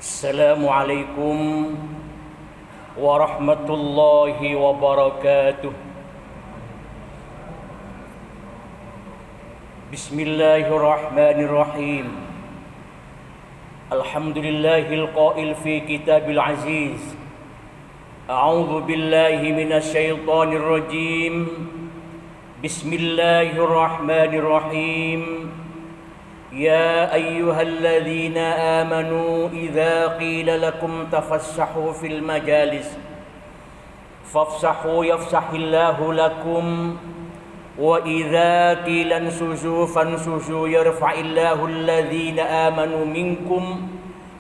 Assalamualaikum warahmatullahi wabarakatuh. Bismillahirrahmanirrahim. Alhamdulillahil qail fi kitabil aziz. A'udzu billahi minasy syaithanir rajim. Bismillahirrahmanirrahim. يا أيها الذين آمنوا إذا قيل لكم تفسحوا في المجالس فافسحوا يفسح الله لكم وإذا قيل انشزوا فانشزوا يرفع الله الذين آمنوا منكم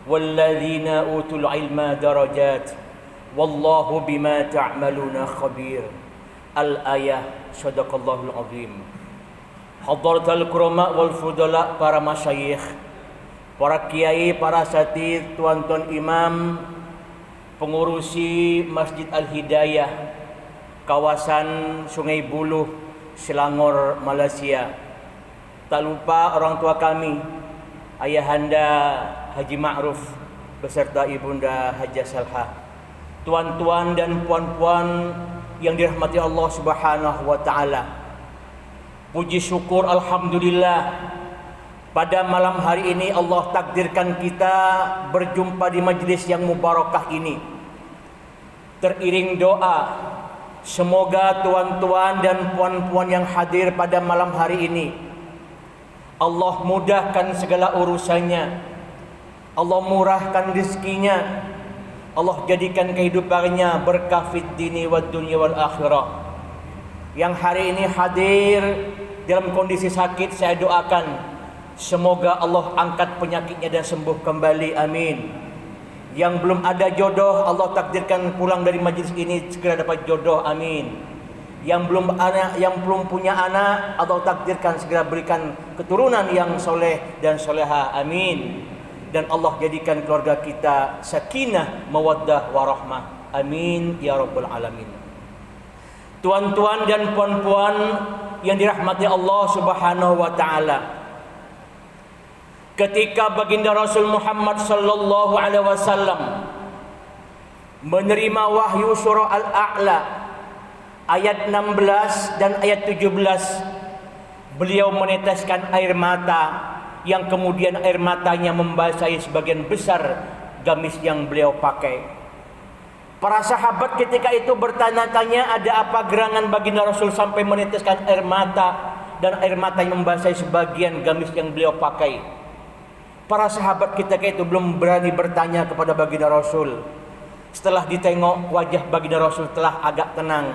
والذين أوتوا العلم درجات والله بما تعملون خبير. Al-ayah. Shadaqallahul azim. Hadratul kurama wal fudala, para masyayikh, para kiai, para satid, tuan-tuan imam, pengurusi Masjid Al-Hidayah, kawasan Sungai Buloh, Selangor, Malaysia. Tak lupa orang tua kami, Ayahanda Haji Ma'ruf beserta Ibunda Hajah Salha. Tuan-tuan dan puan-puan yang dirahmati Allah Subhanahu wa taala. Puji syukur alhamdulillah, pada malam hari ini Allah takdirkan kita berjumpa di majlis yang mubarakah ini. Teriring doa, semoga tuan-tuan dan puan-puan yang hadir pada malam hari ini Allah mudahkan segala urusannya, Allah murahkan rezekinya, Allah jadikan kehidupannya berkah fid dini wad dunya wal akhirah. Yang hari ini hadir dalam kondisi sakit, saya doakan semoga Allah angkat penyakitnya dan sembuh kembali, amin. Yang belum ada jodoh, Allah takdirkan pulang dari majlis ini segera dapat jodoh, amin. Yang belum punya anak, Allah takdirkan segera berikan keturunan yang soleh dan soleha, amin. Dan Allah jadikan keluarga kita sakinah, mawaddah, warahmah, amin ya rabbal alamin. Tuan-tuan dan puan-puan yang dirahmati Allah Subhanahu wa taala, ketika baginda Rasul Muhammad sallallahu alaihi wasallam menerima wahyu surah Al-A'la ayat 16 dan ayat 17, beliau meneteskan air mata yang kemudian air matanya membasahi sebagian besar gamis yang beliau pakai. Para sahabat ketika itu bertanya-tanya, ada apa gerangan baginda Rasul sampai meneteskan air mata dan air mata yang membasahi sebagian gamis yang beliau pakai. Para sahabat ketika itu belum berani bertanya kepada baginda Rasul. Setelah ditengok wajah baginda Rasul telah agak tenang,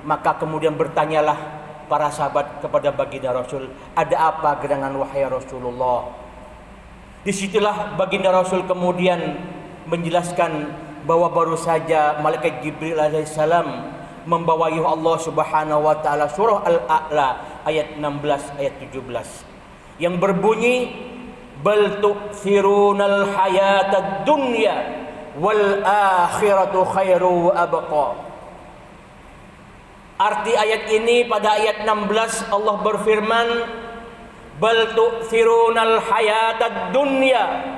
maka kemudian bertanyalah para sahabat kepada baginda Rasul, ada apa gerangan wahai Rasulullah? Disitulah baginda Rasul kemudian menjelaskan bahwa baru saja malaikat Jibril alaihissalam membawa wahyu Allah Subhanahu wa taala surah Al-A'la ayat 16 ayat 17 yang berbunyi bal tu'thirunal hayatad dunya wal akhiratu khairu abqa. Arti ayat ini, pada ayat 16 Allah berfirman bal tu'thirunal hayatad dunya,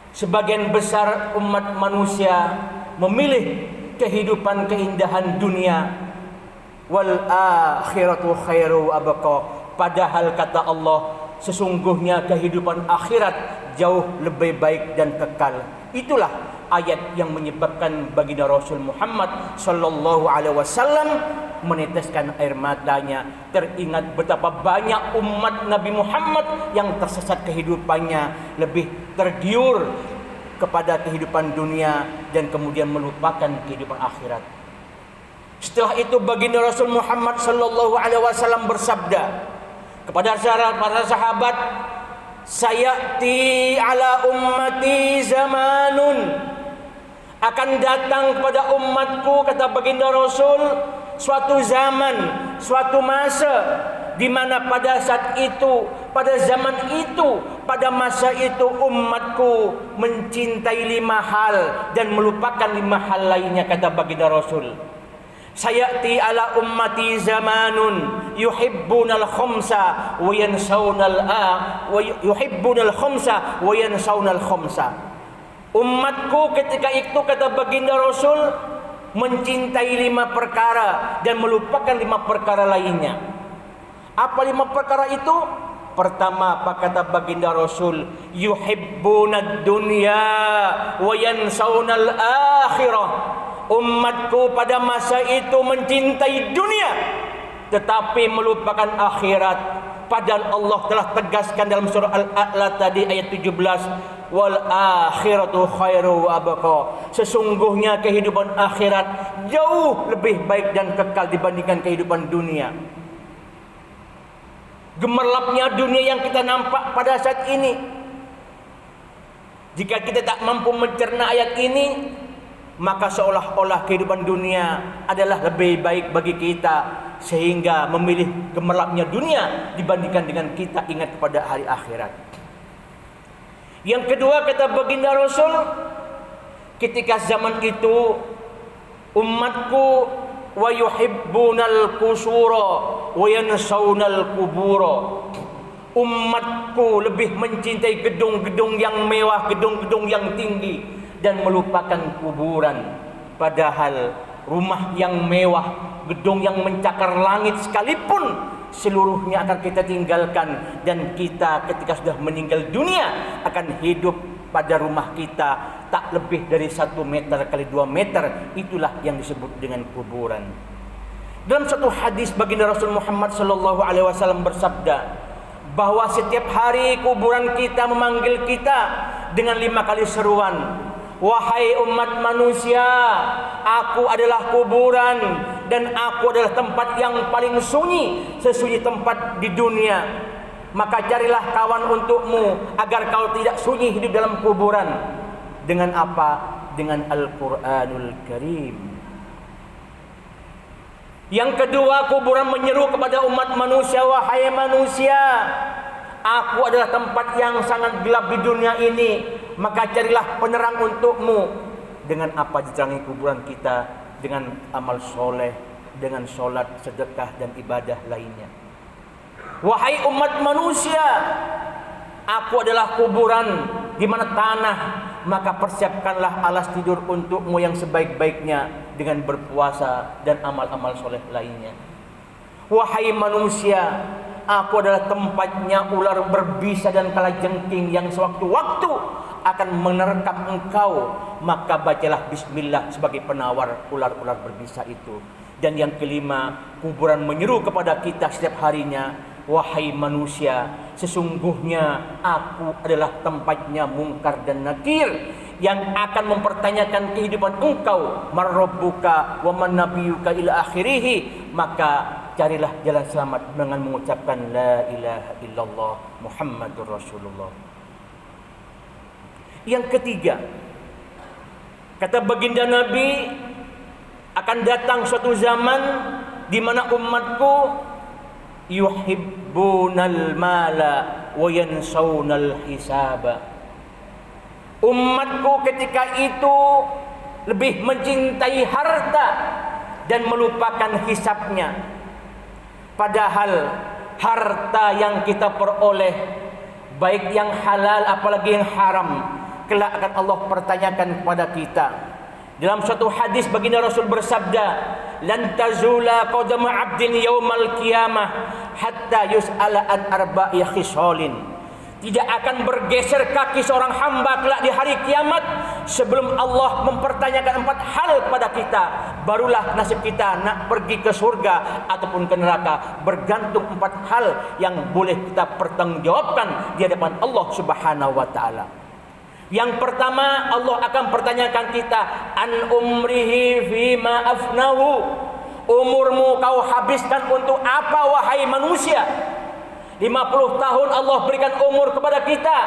sebagian besar umat manusia memilih kehidupan keindahan dunia, wal akhiratu khairu abqa, padahal kata Allah sesungguhnya kehidupan akhirat jauh lebih baik dan kekal. Itulah ayat yang menyebabkan baginda Rasul Muhammad sallallahu alaihi wasallam meneteskan air matanya. Teringat betapa banyak umat Nabi Muhammad yang tersesat kehidupannya, lebih tergiur kepada kehidupan dunia dan kemudian melupakan kehidupan akhirat. Setelah itu baginda Rasul Muhammad sallallahu alaihi wasallam bersabda kepada para sahabat, sayati ala ummati zamanun, akan datang kepada umatku, kata baginda Rasul, suatu zaman, suatu masa di mana pada saat itu, pada zaman itu, pada masa itu umatku mencintai 5 hal dan melupakan 5 hal lainnya, kata baginda Rasul. Sayati ala ummati zamanun yuhibbunal khamsa wa yansawnal khamsa. Umatku ketika itu, kata baginda Rasul, mencintai 5 perkara dan melupakan 5 perkara lainnya. Apa 5 perkara itu? Pertama, apa kata baginda Rasul? Yuhibbunad dunya wa yansaunal akhirah. Umatku pada masa itu mencintai dunia tetapi melupakan akhirat. Padahal Allah telah tegaskan dalam surah Al-A'la tadi ayat 17, wal akhiratu khairu wa abqa. Sesungguhnya kehidupan akhirat jauh lebih baik dan kekal dibandingkan kehidupan dunia. Gemerlapnya dunia yang kita nampak pada saat ini, jika kita tak mampu mencerna ayat ini, maka seolah-olah kehidupan dunia adalah lebih baik bagi kita, sehingga memilih gemerlapnya dunia dibandingkan dengan kita ingat kepada hari akhirat. Yang kedua, kata baginda Rasul, ketika zaman itu umatku wa yuhibbunal qusura wa yansaunal qubura. Umatku lebih mencintai gedung-gedung yang mewah, gedung-gedung yang tinggi, dan melupakan kuburan. Padahal rumah yang mewah, gedung yang mencakar langit sekalipun, seluruhnya akan kita tinggalkan, dan kita ketika sudah meninggal dunia akan hidup pada rumah kita tak lebih dari 1 meter kali 2 meter. Itulah yang disebut dengan kuburan. Dalam satu hadis baginda Rasul Muhammad sallallahu alaihi wasallam bersabda bahwa setiap hari kuburan kita memanggil kita dengan 5 kali seruan. Wahai umat manusia, aku adalah kuburan dan aku adalah tempat yang paling sunyi, sesunyi tempat di dunia. Maka carilah kawan untukmu agar kau tidak sunyi hidup dalam kuburan. Dengan apa? Dengan Al-Quranul Karim. Yang kedua, kuburan menyeru kepada umat manusia, wahai manusia, aku adalah tempat yang sangat gelap di dunia ini, maka carilah penerang untukmu. Dengan apa diterangi kuburan kita? Dengan amal soleh, dengan sholat, sedekah, dan ibadah lainnya. Wahai umat manusia, aku adalah kuburan di mana tanah, maka persiapkanlah alas tidur untukmu yang sebaik-baiknya dengan berpuasa dan amal-amal soleh lainnya. Wahai manusia, aku adalah tempatnya ular berbisa dan kalajengking yang sewaktu-waktu akan menerkam engkau, maka bacalah bismillah sebagai penawar ular-ular berbisa itu. Dan yang kelima, kuburan menyeru kepada kita setiap harinya, wahai manusia, sesungguhnya aku adalah tempatnya mungkar dan nakir yang akan mempertanyakan kehidupan engkau, marrabbuka wa man nabiyuka ila akhirih. Maka carilah jalan selamat dengan mengucapkan la ilaha illallah Muhammadur Rasulullah. Yang ketiga, kata baginda Nabi, akan datang suatu zaman di mana umatku yuhibbunal mala wa yansaunal hisaba. Umatku ketika itu lebih mencintai harta dan melupakan hisabnya. Padahal harta yang kita peroleh, baik yang halal apalagi yang haram, kelak akan Allah pertanyakan kepada kita. Dalam suatu hadis baginda Rasul bersabda, lan tazula qadama 'abdin yaumal qiyamah hatta yus'ala an arba'i khisalin. Tidak akan bergeser kaki seorang hamba kelak di hari kiamat sebelum Allah mempertanyakan 4 hal kepada kita. Barulah nasib kita nak pergi ke surga ataupun ke neraka. Bergantung 4 hal yang boleh kita pertanggungjawabkan di hadapan Allah Subhanahu wa taala. Yang pertama, Allah akan pertanyakan kita an umrihi fima afnahu. Umurmu kau habiskan untuk apa wahai manusia? 50 tahun Allah berikan umur kepada kita,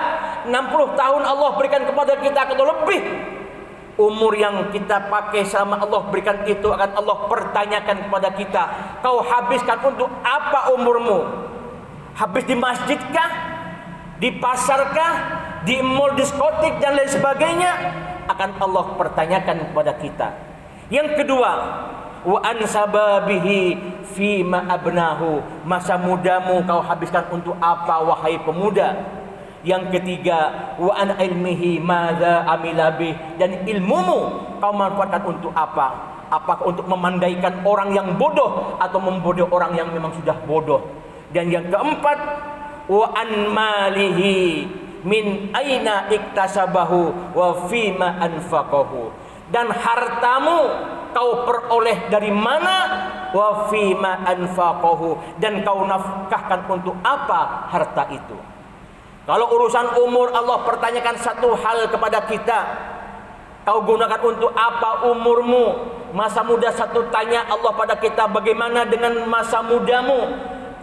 60 tahun Allah berikan kepada kita atau lebih. Umur yang kita pakai selama Allah berikan itu akan Allah pertanyakan kepada kita. Kau habiskan untuk apa umurmu? Habis di masjidkah? Di pasarkah? Di mall, diskotik dan lain sebagainya? Akan Allah pertanyakan kepada kita. Yang kedua, wa ansababihi fima abnahu. Masa mudamu kau habiskan untuk apa wahai pemuda? Yang ketiga, wa an ilmihi madza amila bih, dan ilmumu kau manfaatkan untuk apa? Apakah untuk memandaikan orang yang bodoh atau membodoh orang yang memang sudah bodoh? Dan yang keempat, wa an malihi min aina iktasabahu wa fima anfaqahu, dan hartamu kau peroleh dari mana, wa fima anfaqahu, dan kau nafkahkan untuk apa harta itu. Kalau urusan umur, Allah pertanyakan satu hal kepada kita, kau gunakan untuk apa umurmu? Masa muda satu tanya Allah pada kita, bagaimana dengan masa mudamu?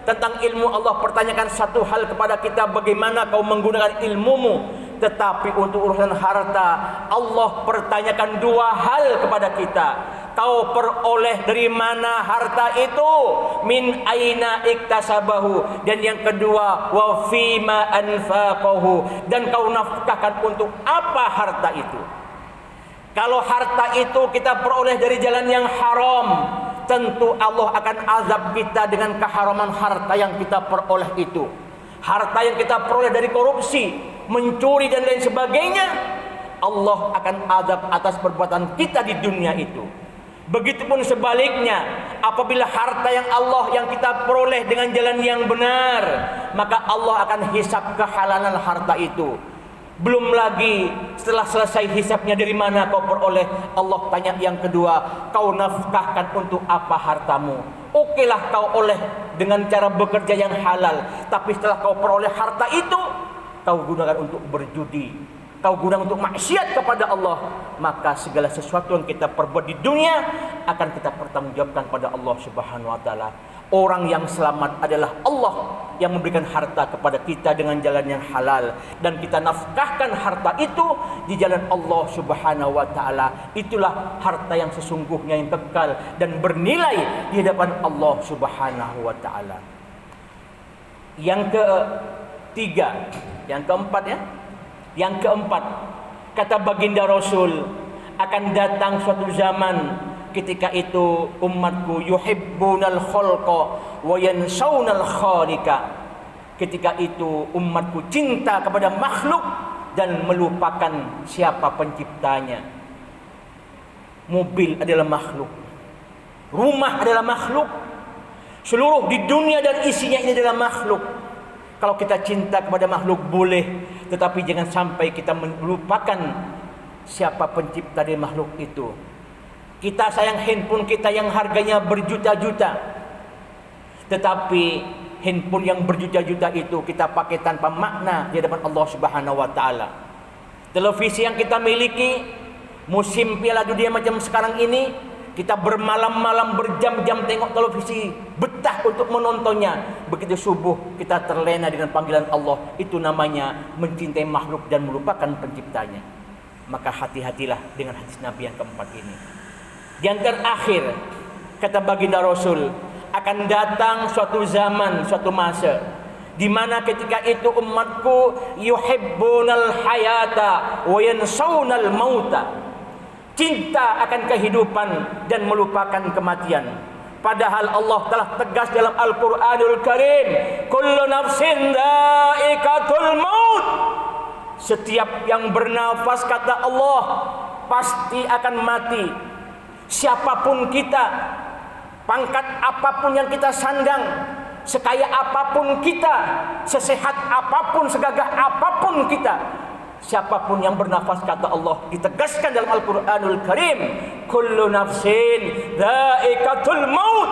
Tentang ilmu, Allah pertanyakan satu hal kepada kita, bagaimana kau menggunakan ilmumu? Tetapi untuk urusan harta, Allah pertanyakan dua hal kepada kita. Kau peroleh dari mana harta itu? Min aina iktasabahu. Dan yang kedua, wa fima anfaqahu, dan kau nafkahkan untuk apa harta itu? Kalau harta itu kita peroleh dari jalan yang haram, tentu Allah akan azab kita dengan keharaman harta yang kita peroleh itu. Harta yang kita peroleh dari korupsi, mencuri dan lain sebagainya, Allah akan azab atas perbuatan kita di dunia itu. Begitupun sebaliknya, apabila harta yang kita peroleh dengan jalan yang benar, maka Allah akan hisab kehalalan harta itu. Belum lagi setelah selesai hisabnya, dari mana kau peroleh, Allah tanya yang kedua, kau nafkahkan untuk apa hartamu? Okelah kau oleh dengan cara bekerja yang halal, tapi setelah kau peroleh harta itu, kau gunakan untuk berjudi, kau gunakan untuk maksiat kepada Allah, maka segala sesuatu yang kita perbuat di dunia akan kita pertanggungjawabkan pada Allah Subhanahu wa taala. Orang yang selamat adalah Allah yang memberikan harta kepada kita dengan jalan yang halal, dan kita nafkahkan harta itu di jalan Allah Subhanahu wa taala. Itulah harta yang sesungguhnya yang kekal dan bernilai di hadapan Allah Subhanahu wa taala. Yang ketiga, yang keempat ya. Yang keempat, kata baginda Rasul, akan datang suatu zaman ketika itu umatku yuhibbunal khalqa wa yansawnal khaliqa. Ketika itu umatku cinta kepada makhluk dan melupakan siapa penciptanya. Mobil adalah makhluk, rumah adalah makhluk, seluruh di dunia dan isinya ini adalah makhluk. Kalau kita cinta kepada makhluk boleh, tetapi jangan sampai kita melupakan siapa pencipta dari makhluk itu. Kita sayang handphone kita yang harganya berjuta-juta, tetapi handphone yang berjuta-juta itu kita pakai tanpa makna di hadapan Allah Subhanahu wa taala. Televisi yang kita miliki, musim Piala Dunia macam sekarang ini, kita bermalam-malam berjam-jam tengok televisi, betah untuk menontonnya. Begitu subuh kita terlena dengan panggilan Allah. Itu namanya mencintai makhluk dan melupakan penciptanya. Maka hati-hatilah dengan hadis Nabi yang keempat ini. Yang terakhir, kata baginda Rasul, akan datang suatu zaman, suatu masa, di mana ketika itu umatku yuhibbunal hayata wa yansawnal mauta. Cinta akan kehidupan dan melupakan kematian. Padahal Allah telah tegas dalam Al-Quranul Karim, kullu nafsin dha'iqatul maut. Setiap yang bernafas, kata Allah, pasti akan mati. Siapapun kita, pangkat apapun yang kita sandang, sekaya apapun kita, sesehat apapun, segagah apapun kita, siapapun yang bernafas, kata Allah, ditegaskan dalam Al-Quranul Karim, kullu nafsin dha'iqatul maut.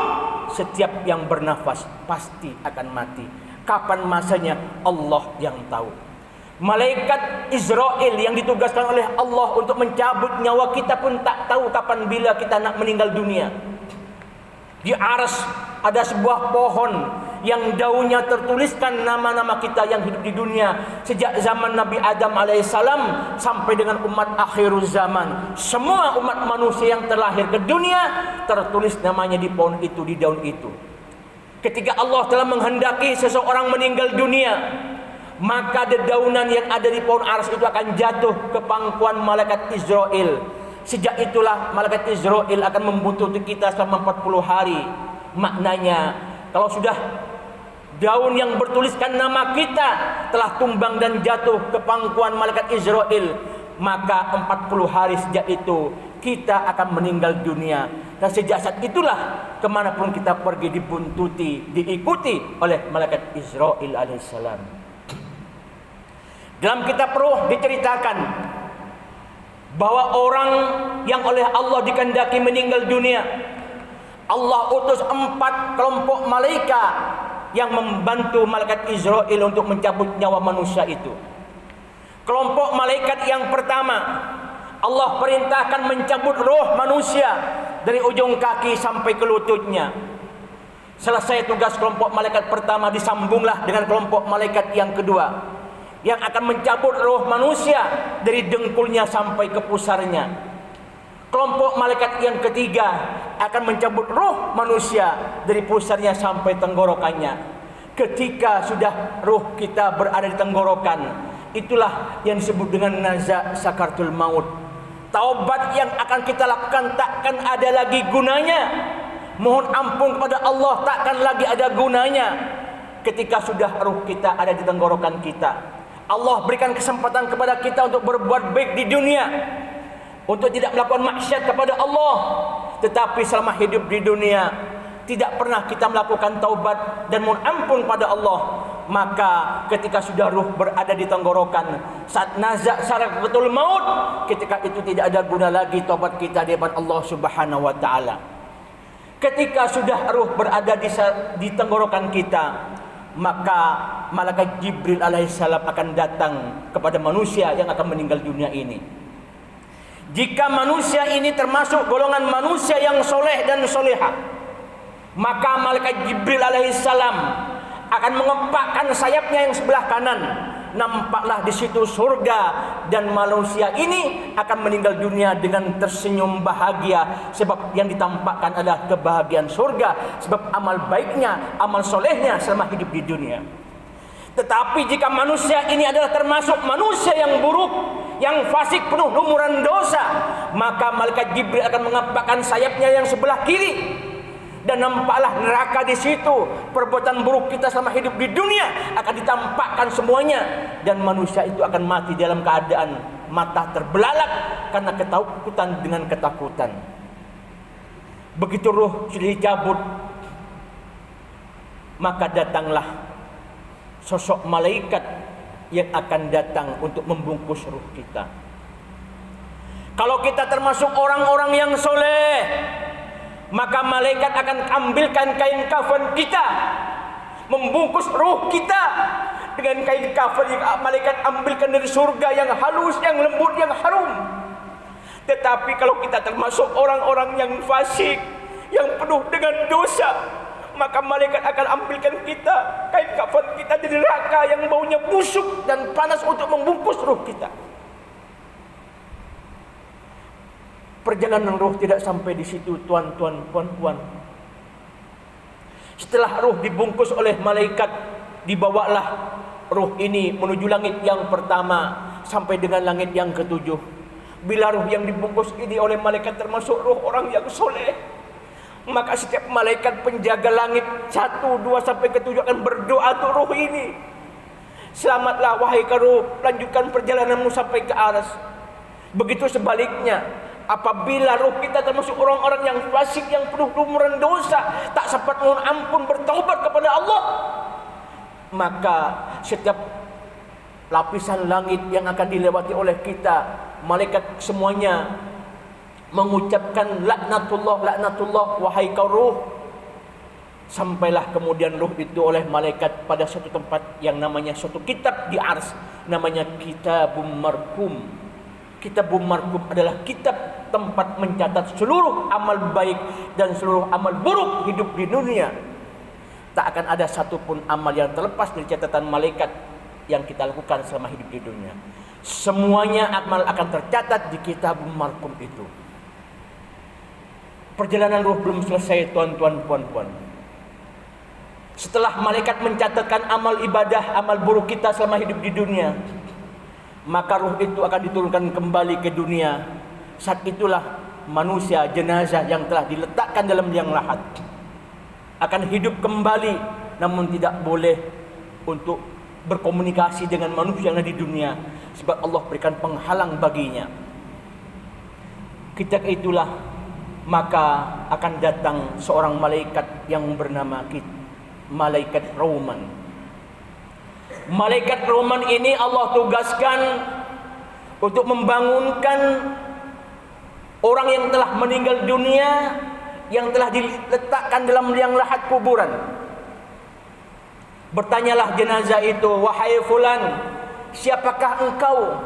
Setiap yang bernafas pasti akan mati. Kapan masanya Allah yang tahu. Malaikat Israel yang ditugaskan oleh Allah untuk mencabut nyawa kita pun tak tahu kapan bila kita nak meninggal dunia. Di arsy ada sebuah pohon yang daunnya tertuliskan nama-nama kita yang hidup di dunia sejak zaman Nabi Adam alaihissalam sampai dengan umat akhirul zaman. Semua umat manusia yang terlahir ke dunia tertulis namanya di pohon itu, di daun itu. Ketika Allah telah menghendaki seseorang meninggal dunia, maka dedaunan yang ada di pohon arsy itu akan jatuh ke pangkuan malaikat Israel. Sejak itulah malaikat Israel akan membuntuti kita selama 40 hari. Maknanya, kalau sudah daun yang bertuliskan nama kita telah tumbang dan jatuh ke pangkuan malaikat Israel, maka 40 hari sejak itu kita akan meninggal dunia. Dan sejak saat itulah kemanapun kita pergi dibuntuti, diikuti oleh malaikat Israel alaihissalam. Dalam kitab Ruh diceritakan bahwa orang yang oleh Allah dikehendaki meninggal dunia, Allah utus 4 kelompok malaikat yang membantu malaikat Israel untuk mencabut nyawa manusia itu. Kelompok malaikat yang pertama, Allah perintahkan mencabut roh manusia dari ujung kaki sampai ke lututnya. Selesai tugas kelompok malaikat pertama, disambunglah dengan kelompok malaikat yang kedua yang akan mencabut roh manusia dari dengkulnya sampai ke pusarnya. Kelompok malaikat yang ketiga akan mencabut roh manusia dari pusarnya sampai tenggorokannya. Ketika sudah roh kita berada di tenggorokan, itulah yang disebut dengan naza sakaratul maut. Taubat yang akan kita lakukan takkan ada lagi gunanya. Mohon ampun kepada Allah takkan lagi ada gunanya ketika sudah roh kita ada di tenggorokan kita. Allah berikan kesempatan kepada kita untuk berbuat baik di dunia, untuk tidak melakukan maksiat kepada Allah. Tetapi selama hidup di dunia tidak pernah kita melakukan taubat dan mohon ampun pada Allah. Maka ketika sudah ruh berada di tenggorokan, saat nazak sakaratul maut, ketika itu tidak ada guna lagi taubat kita di hadapan Allah Subhanahu wa taala. Ketika sudah ruh berada di tenggorokan kita, maka malaikat Jibril alaihissalam akan datang kepada manusia yang akan meninggal dunia ini. Jika manusia ini termasuk golongan manusia yang soleh dan soleha, maka malaikat Jibril alaihissalam akan mengepakkan sayapnya yang sebelah kanan. Nampaklah di situ surga, dan manusia ini akan meninggal dunia dengan tersenyum bahagia, sebab yang ditampakkan adalah kebahagiaan surga, sebab amal baiknya, amal solehnya selama hidup di dunia. Tetapi jika manusia ini adalah termasuk manusia yang buruk, yang fasik, penuh lumuran dosa, maka malaikat Jibril akan mengepakkan sayapnya yang sebelah kiri, dan nampaklah neraka di situ. Perbuatan buruk kita selama hidup di dunia akan ditampakkan semuanya, dan manusia itu akan mati dalam keadaan mata terbelalak karena ketakutan dengan ketakutan. Begitu ruh sudah dicabut, maka datanglah sosok malaikat yang akan datang untuk membungkus ruh kita. Kalau kita termasuk orang-orang yang soleh, maka malaikat akan ambilkan kain kafan kita, membungkus ruh kita dengan kain kafan yang malaikat ambilkan dari surga, yang halus, yang lembut, yang harum. Tetapi kalau kita termasuk orang-orang yang fasik, yang penuh dengan dosa, maka malaikat akan ambilkan kita, kain kafan kita dari neraka yang baunya busuk dan panas untuk membungkus ruh kita. Perjalanan ruh tidak sampai di situ, tuan-tuan, puan-puan. Setelah ruh dibungkus oleh malaikat, dibawalah ruh ini menuju langit yang pertama sampai dengan langit yang ketujuh. Bila ruh yang dibungkus ini oleh malaikat termasuk ruh orang yang soleh, maka setiap malaikat penjaga langit 1, 2 sampai ke 7 akan berdoa untuk ruh ini. Selamatlah wahai ruh, lanjutkan perjalananmu sampai ke aras. Begitu sebaliknya, apabila ruh kita termasuk orang-orang yang fasik, yang penuh lumuran dosa, tak sempat mohon ampun bertaubat kepada Allah, maka setiap lapisan langit yang akan dilewati oleh kita, malaikat semuanya mengucapkan laknatullah, laknatullah wahai kau ruh. Sampailah kemudian ruh itu oleh malaikat pada suatu tempat yang namanya suatu kitab di ars, namanya Kitabum Marqum. Kitabum Marqum adalah kitab tempat mencatat seluruh amal baik dan seluruh amal buruk hidup di dunia. Tak akan ada satupun amal yang terlepas dari catatan malaikat yang kita lakukan selama hidup di dunia. Semuanya amal akan tercatat di Kitabum Marqum itu. Perjalanan ruh belum selesai, tuan-tuan, puan-puan. Setelah malaikat mencatatkan amal ibadah, amal buruk kita selama hidup di dunia, maka ruh itu akan diturunkan kembali ke dunia. Saat itulah manusia jenazah yang telah diletakkan dalam liang lahat akan hidup kembali namun tidak boleh untuk berkomunikasi dengan manusia yang ada di dunia, sebab Allah berikan penghalang baginya. Ketika itulah maka akan datang seorang malaikat yang bernama malaikat Roman. Malaikat Roman ini Allah tugaskan untuk membangunkan orang yang telah meninggal dunia, yang telah diletakkan dalam liang lahat kuburan. Bertanyalah jenazah itu, "Wahai fulan, siapakah engkau?"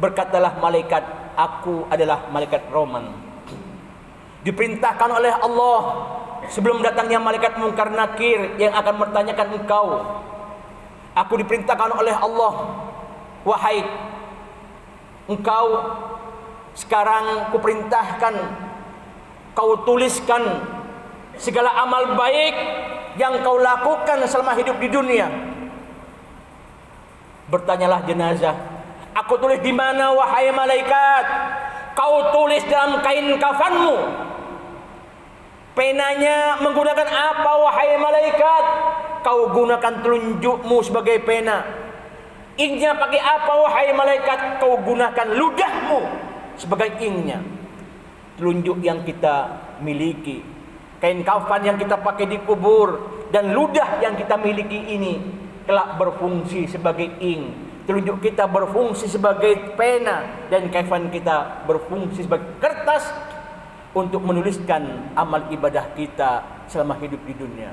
Berkatalah malaikat, "Aku adalah malaikat Roman." Diperintahkan oleh Allah sebelum datangnya malaikat Munkar Nakir yang akan bertanyakan engkau. Aku diperintahkan oleh Allah, "Wahai engkau, sekarang kuperintahkan kau tuliskan segala amal baik yang kau lakukan selama hidup di dunia." Bertanyalah jenazah, "Aku tulis di mana wahai malaikat?" "Kau tulis dalam kain kafanmu." "Penanya menggunakan apa wahai malaikat?" "Kau gunakan telunjukmu sebagai pena." "Inknya pakai apa wahai malaikat?" "Kau gunakan ludahmu sebagai inknya." Telunjuk yang kita miliki, kain kafan yang kita pakai di kubur, dan ludah yang kita miliki ini kelak berfungsi sebagai ink. Telunjuk kita berfungsi sebagai pena, dan kafan kita berfungsi sebagai kertas untuk menuliskan amal ibadah kita selama hidup di dunia.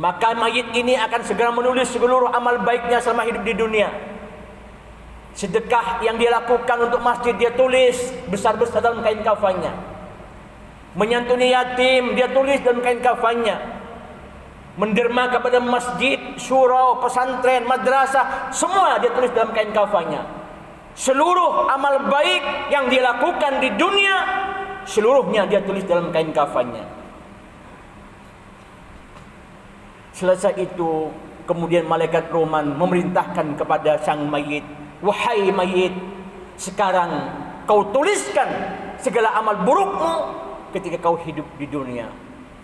Maka mayit ini akan segera menulis seluruh amal baiknya selama hidup di dunia. Sedekah yang dia lakukan untuk masjid dia tulis besar-besar dalam kain kafannya. Menyantuni yatim dia tulis dalam kain kafannya. Menderma kepada masjid, surau, pesantren, madrasah, semua dia tulis dalam kain kafannya. Seluruh amal baik yang dia lakukan di dunia, seluruhnya dia tulis dalam kain kafannya. Selesai itu, kemudian malaikat Roman memerintahkan kepada sang mayit, "Wahai mayit, sekarang kau tuliskan segala amal burukmu ketika kau hidup di dunia."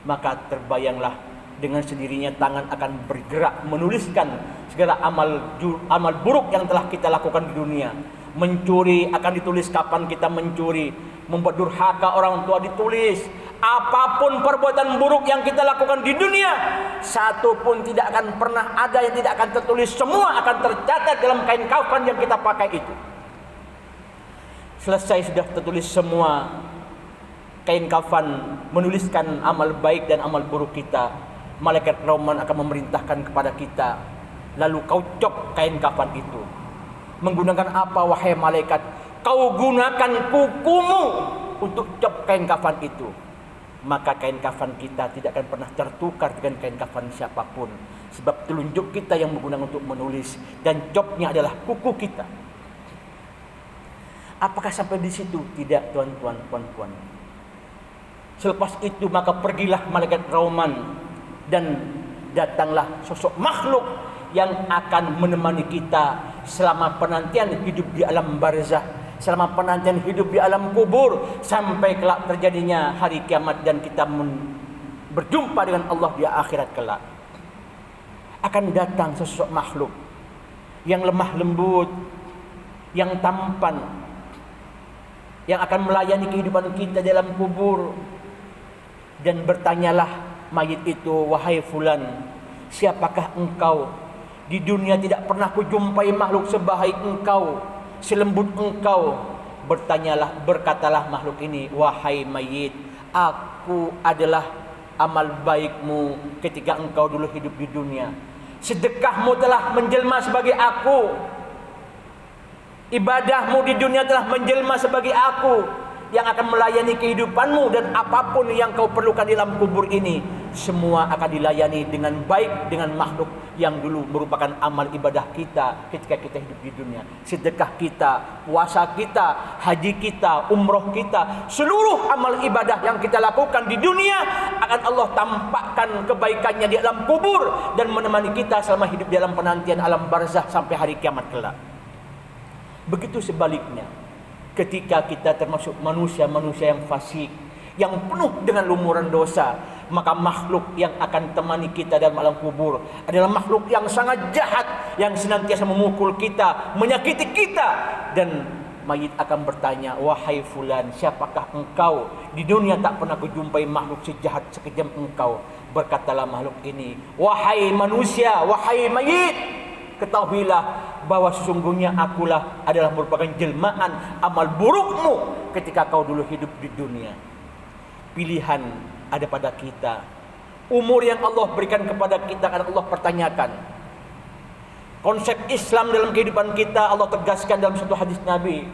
Maka terbayanglah dengan sendirinya tangan akan bergerak menuliskan segala amal buruk yang telah kita lakukan di dunia. Mencuri akan ditulis kapan kita mencuri, membuat durhaka orang tua ditulis. Apapun perbuatan buruk yang kita lakukan di dunia, satu pun tidak akan pernah ada yang tidak akan tertulis. Semua akan tercatat dalam kain kafan yang kita pakai itu. Selesai sudah tertulis semua, kain kafan menuliskan amal baik dan amal buruk kita. Malaikat Roman akan memerintahkan kepada kita, "Lalu kau cop kain kafan itu." Menggunakan apa wahai malaikat? "Kau gunakan kukumu untuk cop kain kafan itu." Maka kain kafan kita tidak akan pernah tertukar dengan kain kafan siapapun, sebab telunjuk kita yang menggunakan untuk menulis, dan copnya adalah kuku kita. Apakah sampai di situ? Tidak, tuan-tuan, puan-puan. Selepas itu maka pergilah malaikat Roman, dan datanglah sosok makhluk yang akan menemani kita selama penantian hidup di alam barzah, selama penantian hidup di alam kubur, sampai kelak terjadinya hari kiamat dan kita berjumpa dengan Allah di akhirat kelak. Akan datang sosok makhluk yang lemah lembut, yang tampan, yang akan melayani kehidupan kita dalam kubur. Dan bertanyalah mayit itu, "Wahai fulan, siapakah engkau? Di dunia tidak pernah kujumpai makhluk sebaik engkau, selembut engkau." Berkatalah makhluk ini, "Wahai mayit, aku adalah amal baikmu ketika engkau dulu hidup di dunia. Sedekahmu telah menjelma sebagai aku. Ibadahmu di dunia telah menjelma sebagai aku yang akan melayani kehidupanmu, dan apapun yang kau perlukan di dalam kubur ini, semua akan dilayani dengan baik dengan makhluk yang dulu merupakan amal ibadah kita ketika kita hidup di dunia. Sedekah kita, puasa kita, haji kita, umroh kita, seluruh amal ibadah yang kita lakukan di dunia akan Allah tampakkan kebaikannya di alam kubur dan menemani kita selama hidup di alam penantian alam barzah sampai hari kiamat kelak. Begitu sebaliknya, ketika kita termasuk manusia-manusia yang fasik, yang penuh dengan lumuran dosa, maka makhluk yang akan temani kita dalam alam kubur adalah makhluk yang sangat jahat, yang senantiasa memukul kita, menyakiti kita. Dan mayit akan bertanya, wahai fulan, siapakah engkau? Di dunia tak pernah kujumpai makhluk sejahat sekejam engkau. Berkatalah makhluk ini, wahai manusia, wahai mayit, ketahuilah bahwa sesungguhnya akulah adalah merupakan jelmaan amal burukmu ketika kau dulu hidup di dunia. Pilihan ada pada kita. Umur yang Allah berikan kepada kita akan Allah pertanyakan. Konsep Islam dalam kehidupan kita Allah tegaskan dalam satu hadis Nabi,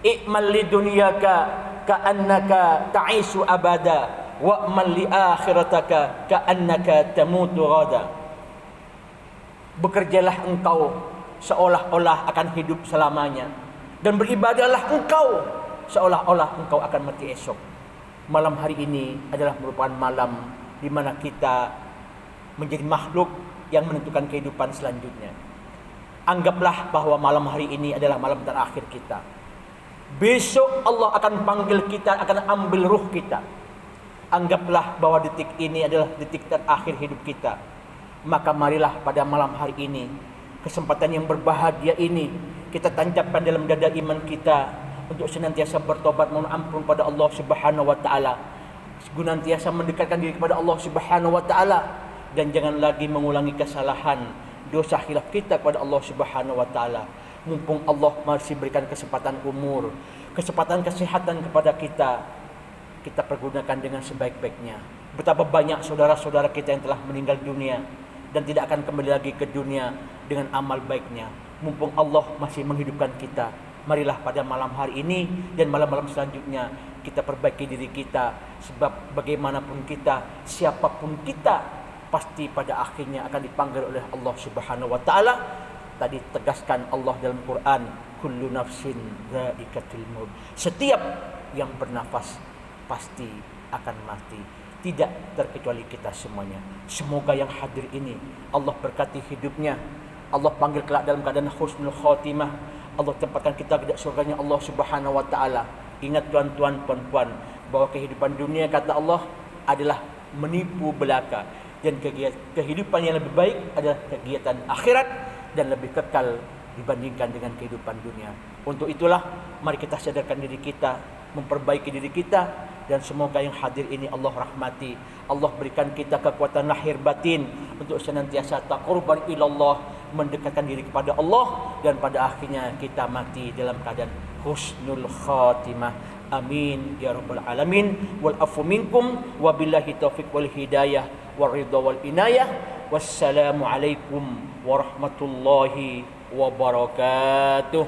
i'mal li dunyaka ka'annaka ta'isu abada wa'mal li akhirataka ka'annaka tamutu ghada. Bekerjalah engkau seolah-olah akan hidup selamanya, dan beribadahlah engkau seolah-olah engkau akan mati esok. Malam hari ini adalah merupakan malam di mana kita menjadi makhluk yang menentukan kehidupan selanjutnya. Anggaplah bahwa malam hari ini adalah malam terakhir kita. Besok Allah akan panggil kita, akan ambil ruh kita. Anggaplah bahwa detik ini adalah detik terakhir hidup kita. Maka marilah pada malam hari ini, kesempatan yang berbahagia ini, kita tancapkan dalam dada iman kita untuk senantiasa bertobat mohon ampun pada Allah Subhanahu wa taala, senantiasa mendekatkan diri kepada Allah Subhanahu wa taala, dan jangan lagi mengulangi kesalahan dosa khilaf kita kepada Allah Subhanahu wa taala. Mumpung Allah masih berikan kesempatan umur, kesempatan kesehatan kepada kita, kita pergunakan dengan sebaik-baiknya. Betapa banyak saudara-saudara kita yang telah meninggal dunia dan tidak akan kembali lagi ke dunia dengan amal baiknya. Mumpung Allah masih menghidupkan kita, marilah pada malam hari ini dan malam-malam selanjutnya kita perbaiki diri kita. Sebab bagaimanapun kita, siapapun kita, pasti pada akhirnya akan dipanggil oleh Allah Subhanahu wa taala. Tadi tegaskan Allah dalam Quran, kullu nafsin dha'iqatul maut. Setiap yang bernafas pasti akan mati. Tidak terkecuali kita semuanya. Semoga yang hadir ini Allah berkati hidupnya. Allah panggil kelak dalam keadaan husnul khotimah. Allah tempatkan kita ke surganya Allah Subhanahu wa taala. Ingat tuan-tuan, puan-puan, bahwa kehidupan dunia kata Allah adalah menipu belaka, dan kehidupan yang lebih baik adalah kegiatan akhirat dan lebih kekal dibandingkan dengan kehidupan dunia. Untuk itulah mari kita sadarkan diri kita, memperbaiki diri kita, dan semoga yang hadir ini Allah rahmati. Allah berikan kita kekuatan lahir batin untuk senantiasa taqarruban ilallah, mendekatkan diri kepada Allah, dan pada akhirnya kita mati dalam keadaan husnul khatimah. Amin ya rabbal alamin. Wal afu minkum wa billahi taufiq wal hidayah wal ridha wal inayah. Wassalamu alaikum warahmatullahi wabarakatuh.